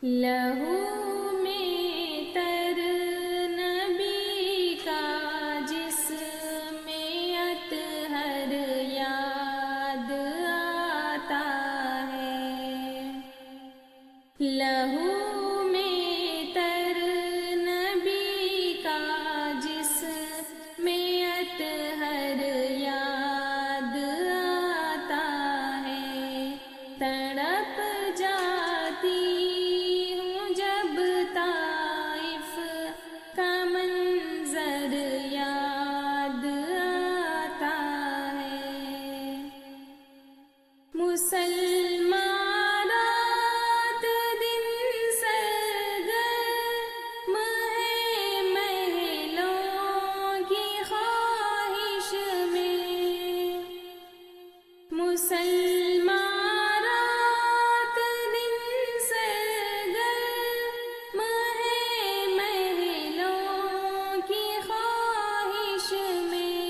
لہو میں تر نبی کا جسم اطہر یاد آتا ہے۔ لہو میں تر نبی کا جسم اطہر یاد آتا ہے۔ تڑپ جاتی طائف کا منظر یاد آتا ہے۔ مسلمان رات دن سرگرم ہے محلوں کی خواہش میں۔ مسلمان رات دن سرگرم ہے محلوں کی خواہش میں۔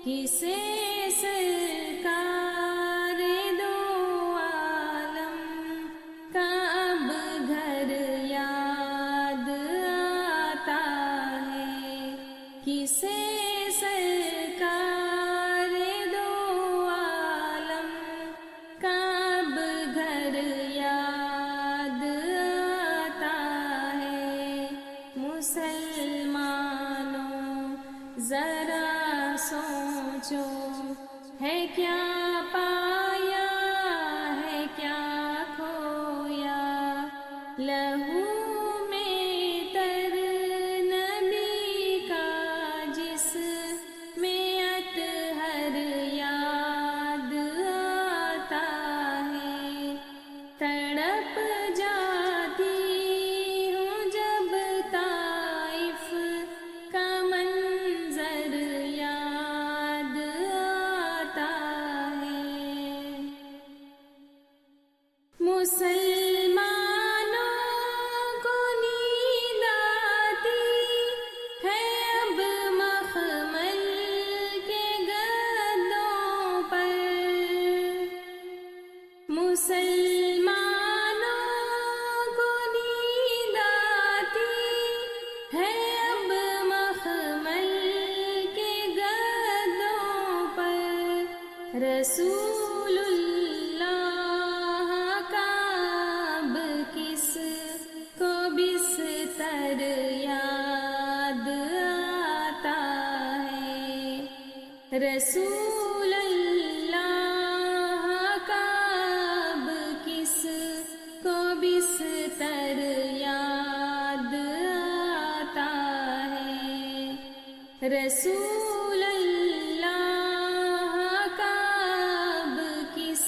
کسے سرکار دو عالم کا اب گھر یاد آتا ہے۔ کسے سرکار دو عالم کا اب گھر یاد آتا ہے۔ مسلمانوں ذرا سوچو، ہے کیا پایا ہے کیا کھویا؟ لہو میں تر نبی کا جسم اطہر یاد آتا ہے۔ تڑپ جاتی ہوں جب طائف کا منظر یاد آتا ہے۔ مسلمانوں کو نیند آتی ہے اب مخمل کے گدوں پر۔ مسلمانوں کو نیند آتی ہے اب مخمل کے گدوں پر۔ رسول اللہ کا اب کس کو بستر یاد آتا ہے۔ رسول اللہ کا اب کس کو بستر یاد آتا ہے۔ رسول اللہ کا اب کس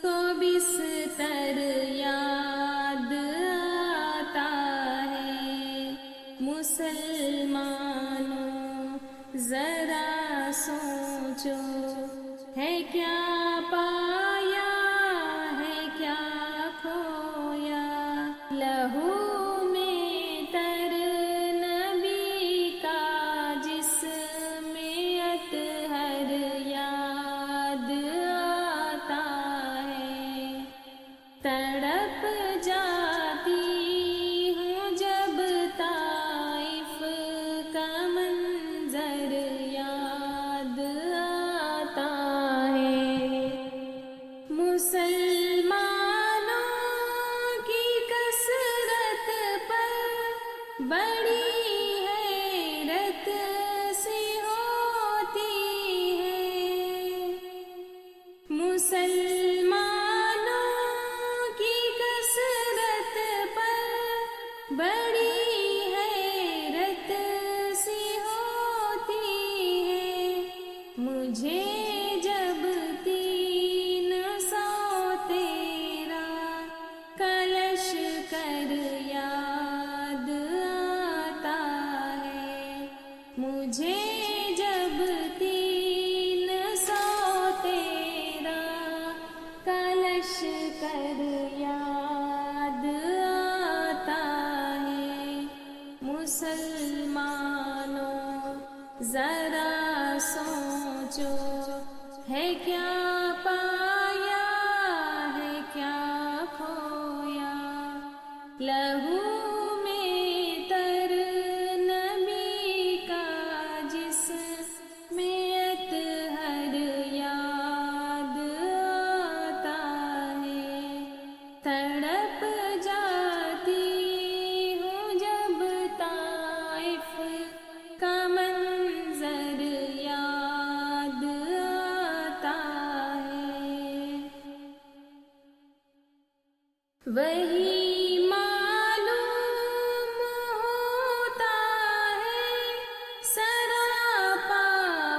کو بستر یاد آتا ہے۔ مسلمانوں ذرا سوچو، ہے کیا پایا ہے کیا کھویا؟ لہو میں تر نبی کا جسم اطہر یاد آتا ہے۔ تڑپ جاتی ہوں جب طائف کا منظر یاد آتا ہے۔ مسلمانوں کی کثرت پر بڑی حیرت سی ہوتی ہے۔ مسلمانوں کی کثرت پر بڑی حیرت سی ہوتی ہے۔ مجھے جب 300 تیرا کلش کر یاد آتا ہے۔ مجھے جب 300 تیرا کلش کر یاد آتا ہے۔ مسلمانوں ذرا سوچو، ہے کیا پایا ہے کیا کھویا؟ وہی معلوم ہوتا ہے سراپا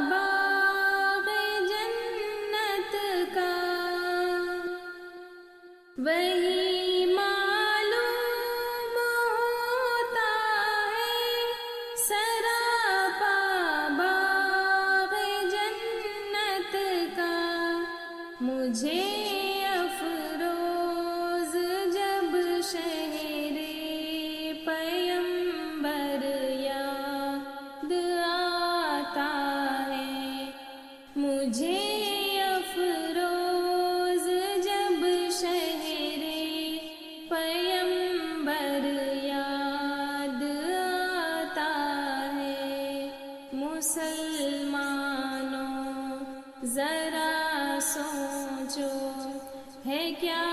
باغ جنت کا، وہی معلوم ہوتا ہے سراپا باغ جنت کا، مجھے افروز جب شہر پیمبر یاد آتا ہے، مجھے افروز جب شہر پیمبر یاد آتا ہے۔ مسلمانوں ذرا سوچو ہے کیا